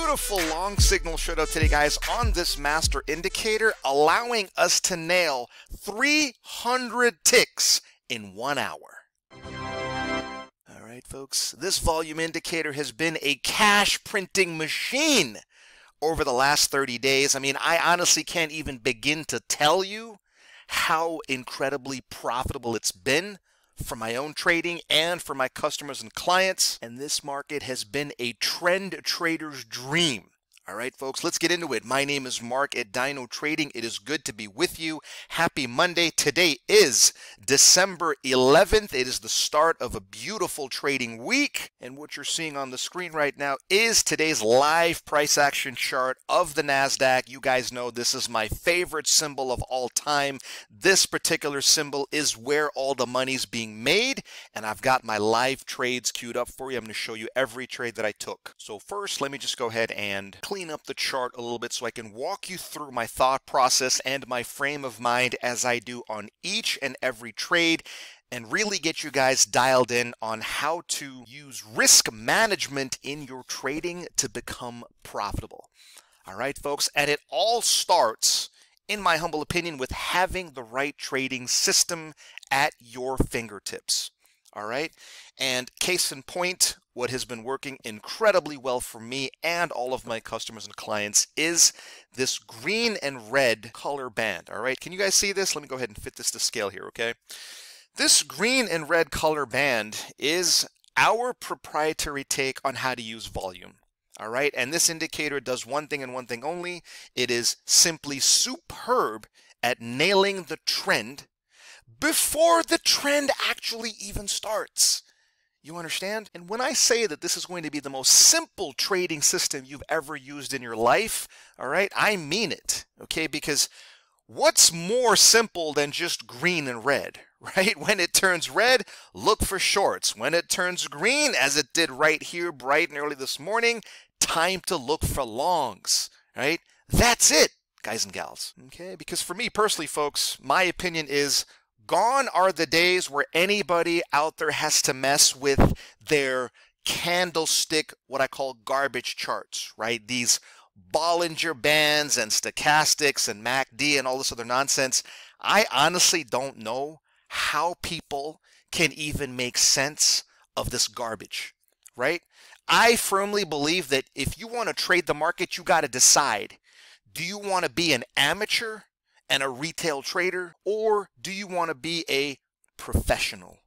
beautiful long signal showed up today, guys, on this master indicator, allowing us to nail 300 ticks in 1 hour. All right, folks, this volume indicator has been a cash printing machine over the last 30 days. I mean, I honestly can't even begin to tell you how incredibly profitable it's been for my own trading and for my customers and clients. And this market has been a trend trader's dream. All right, folks, let's get into it. My name is Mark at DynoTrading. It is good to be with you. Happy Monday. Today is December 11th. It is the start of a beautiful trading week. And what you're seeing on the screen right now is today's live price action chart of the NASDAQ. You guys know this is my favorite symbol of all time. This particular symbol is where all the money's being made. And I've got my live trades queued up for you. I'm going to show you every trade that I took. So first, let me just go ahead and clean up the chart a little bit so I can walk you through my thought process and my frame of mind as I do on each and every trade, and really get you guys dialed in on how to use risk management in your trading to become profitable. All right, folks, and it all starts, in my humble opinion, with having the right trading system at your fingertips. All right, and case in point, what has been working incredibly well for me and all of my customers and clients is this green and red color band. All right, can you guys see this? Let me go ahead and fit this to scale here, okay? This green and red color band is our proprietary take on how to use volume. All right, and this indicator does one thing and one thing only. It is simply superb at nailing the trend before the trend actually even starts. You understand? And when I say that this is going to be the most simple trading system you've ever used in your life, all right, I mean it, okay? Because what's more simple than just green and red, right? When it turns red, look for shorts. When it turns green, as it did right here bright and early this morning, time to look for longs, right? That's it, guys and gals, okay? Because for me personally, folks, my opinion is gone are the days where anybody out there has to mess with their candlestick, what I call garbage charts, right? These Bollinger Bands and stochastics and MACD and all this other nonsense. I honestly don't know how people can even make sense of this garbage, right? I firmly believe that if you want to trade the market, you got to decide, do you want to be an amateur and a retail trader, or do you want to be a professional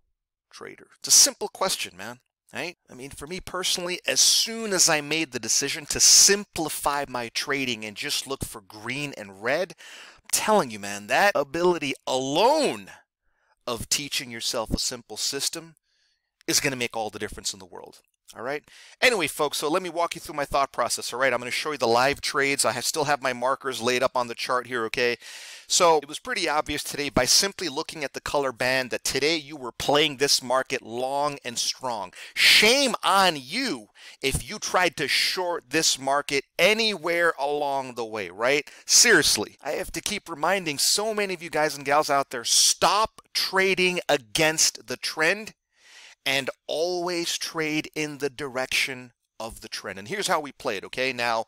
trader? It's a simple question, man, right? I mean, for me personally, as soon as I made the decision to simplify my trading and just look for green and red, I'm telling you, man, that ability alone of teaching yourself a simple system is going to make all the difference in the world. All right. Anyway, folks, so let me walk you through my thought process. All right. I'm going to show you the live trades. I still have my markers laid up on the chart here. Okay. So it was pretty obvious today by simply looking at the color band that today you were playing this market long and strong. Shame on you if you tried to short this market anywhere along the way, right? Seriously, I have to keep reminding so many of you guys and gals out there, stop trading against the trend and always trade in the direction of the trend. And here's how we play it, okay? Now,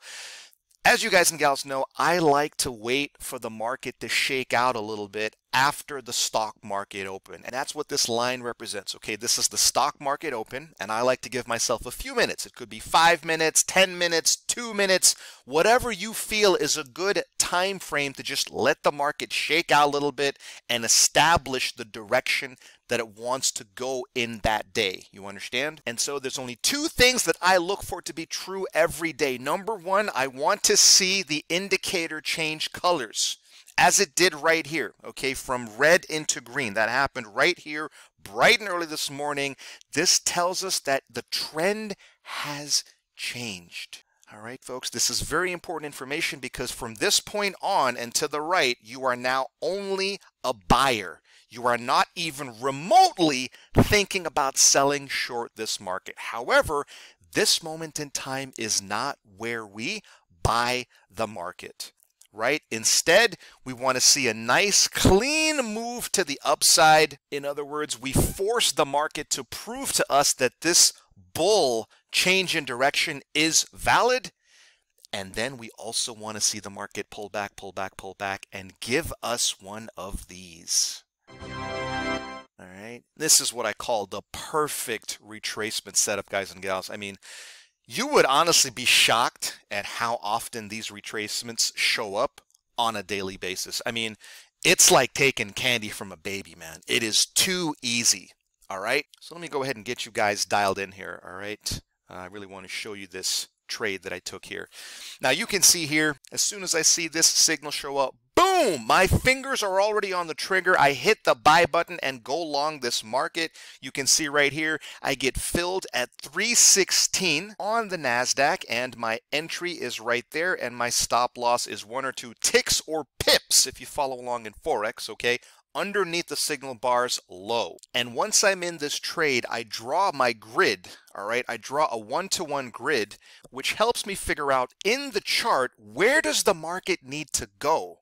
as you guys and gals know, I like to wait for the market to shake out a little bit after the stock market open. And that's what this line represents, okay? This is the stock market open, and I like to give myself a few minutes. It could be 5 minutes, 10 minutes, 2 minutes, whatever you feel is a good time frame to just let the market shake out a little bit and establish the direction that it wants to go in that day. You understand? And so there's only two things that I look for to be true every day. Number one, I want to see the indicator change colors, as it did right here, okay, from red into green. That happened right here, bright and early this morning. This tells us that the trend has changed. All right, folks, this is very important information because from this point on and to the right, you are now only a buyer. You are not even remotely thinking about selling short this market. However, this moment in time is not where we buy the market, right? Instead, we want to see a nice clean move to the upside. In other words, we force the market to prove to us that this bull change in direction is valid. And then we also want to see the market pull back, pull back, pull back, and give us one of these. All right. This is what I call the perfect retracement setup, guys and gals. I mean, you would honestly be shocked at how often these retracements show up on a daily basis. I mean, it's like taking candy from a baby, man. It is too easy. All right. So let me go ahead and get you guys dialed in here. All right. I really want to show you this trade that I took here. Now you can see here, as soon as I see this signal show up, boom, my fingers are already on the trigger. I hit the buy button and go long this market. You can see right here, I get filled at 316 on the NASDAQ, and my entry is right there, and my stop loss is 1 or 2 ticks or pips if you follow along in Forex, okay? Underneath the signal bars low. And once I'm in this trade, I draw my grid, all right? I draw a 1-to-1 grid, which helps me figure out in the chart, where does the market need to go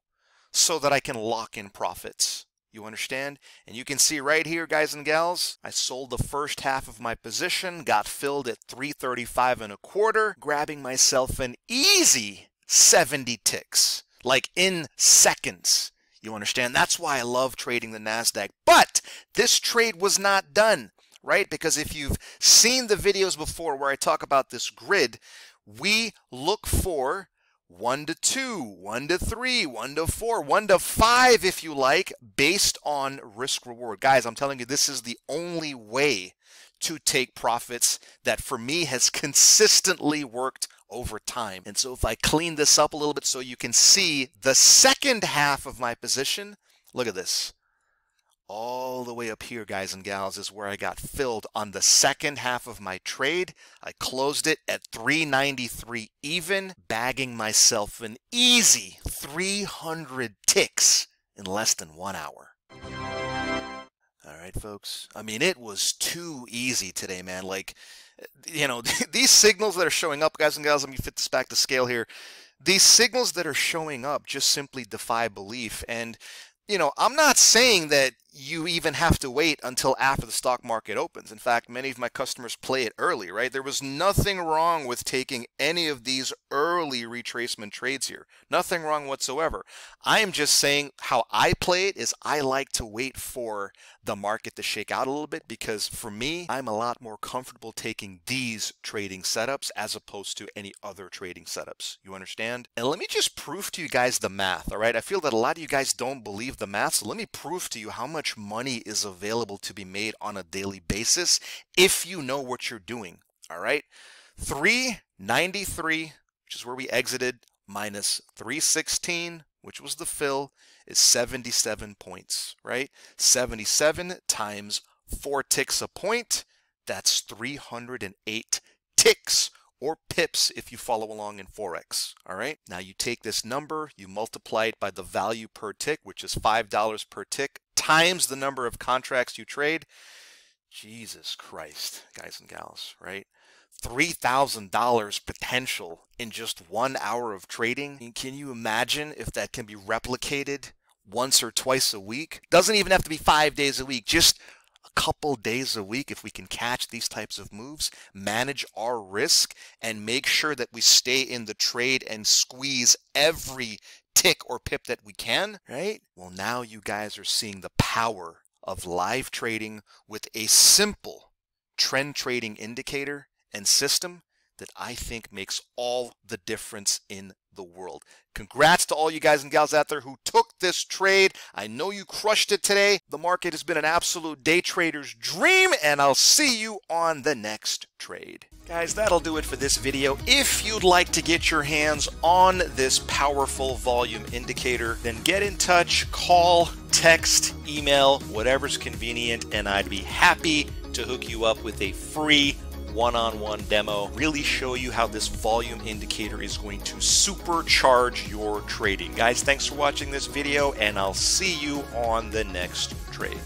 so that I can lock in profits? You understand? And you can see right here, guys and gals, I sold the first half of my position, got filled at 335 1/4, grabbing myself an easy 70 ticks, like in seconds. You understand? That's why I love trading the NASDAQ. But this trade was not done, right? Because if you've seen the videos before where I talk about this grid, we look for 1 to 2, 1 to 3, 1 to 4, 1 to 5 if you like, based on risk reward. Guys, I'm telling you, this is the only way to take profits that for me has consistently worked over time. And so if I clean this up a little bit so you can see the second half of my position, look at this. All the way up here, guys and gals, is where I got filled on the second half of my trade. I closed it at 393 even, bagging myself an easy 300 ticks in less than 1 hour. All right, folks. I mean, it was too easy today, man. Like, you know, these signals that are showing up, guys and gals, let me fit this back to scale here. These signals that are showing up just simply defy belief. And, you know, I'm not saying that you even have to wait until after the stock market opens. In fact, many of my customers play it early, right? There was nothing wrong with taking any of these early retracement trades here. Nothing wrong whatsoever. I am just saying how I play it is I like to wait for the market to shake out a little bit, because for me, I'm a lot more comfortable taking these trading setups as opposed to any other trading setups. You understand? And let me just prove to you guys the math, all right? I feel that a lot of you guys don't believe the math, so let me prove to you how much money is available to be made on a daily basis if you know what you're doing, all right? 393, which is where we exited, minus 316, which was the fill, is 77 points, right? 77 times 4 ticks a point, that's 308 ticks or pips if you follow along in Forex, all right? Now you take this number, you multiply it by the value per tick, which is $5 per tick, times the number of contracts you trade. Jesus Christ, guys and gals, right? $3,000 potential in just 1 hour of trading. I mean, can you imagine if that can be replicated once or twice a week? Doesn't even have to be 5 days a week, just a couple days a week. If we can catch these types of moves, manage our risk, and make sure that we stay in the trade and squeeze every tick or pip that we can, right? Well, now you guys are seeing the power of live trading with a simple trend trading indicator and system that I think makes all the difference in the world. Congrats to all you guys and gals out there who took this trade. I know you crushed it today. The market has been an absolute day trader's dream, and I'll see you on the next trade. Guys, that'll do it for this video. If you'd like to get your hands on this powerful volume indicator, then get in touch, call, text, email, whatever's convenient, and I'd be happy to hook you up with a free one-on-one demo, really show you how this volume indicator is going to supercharge your trading. Guys, thanks for watching this video, and I'll see you on the next trade.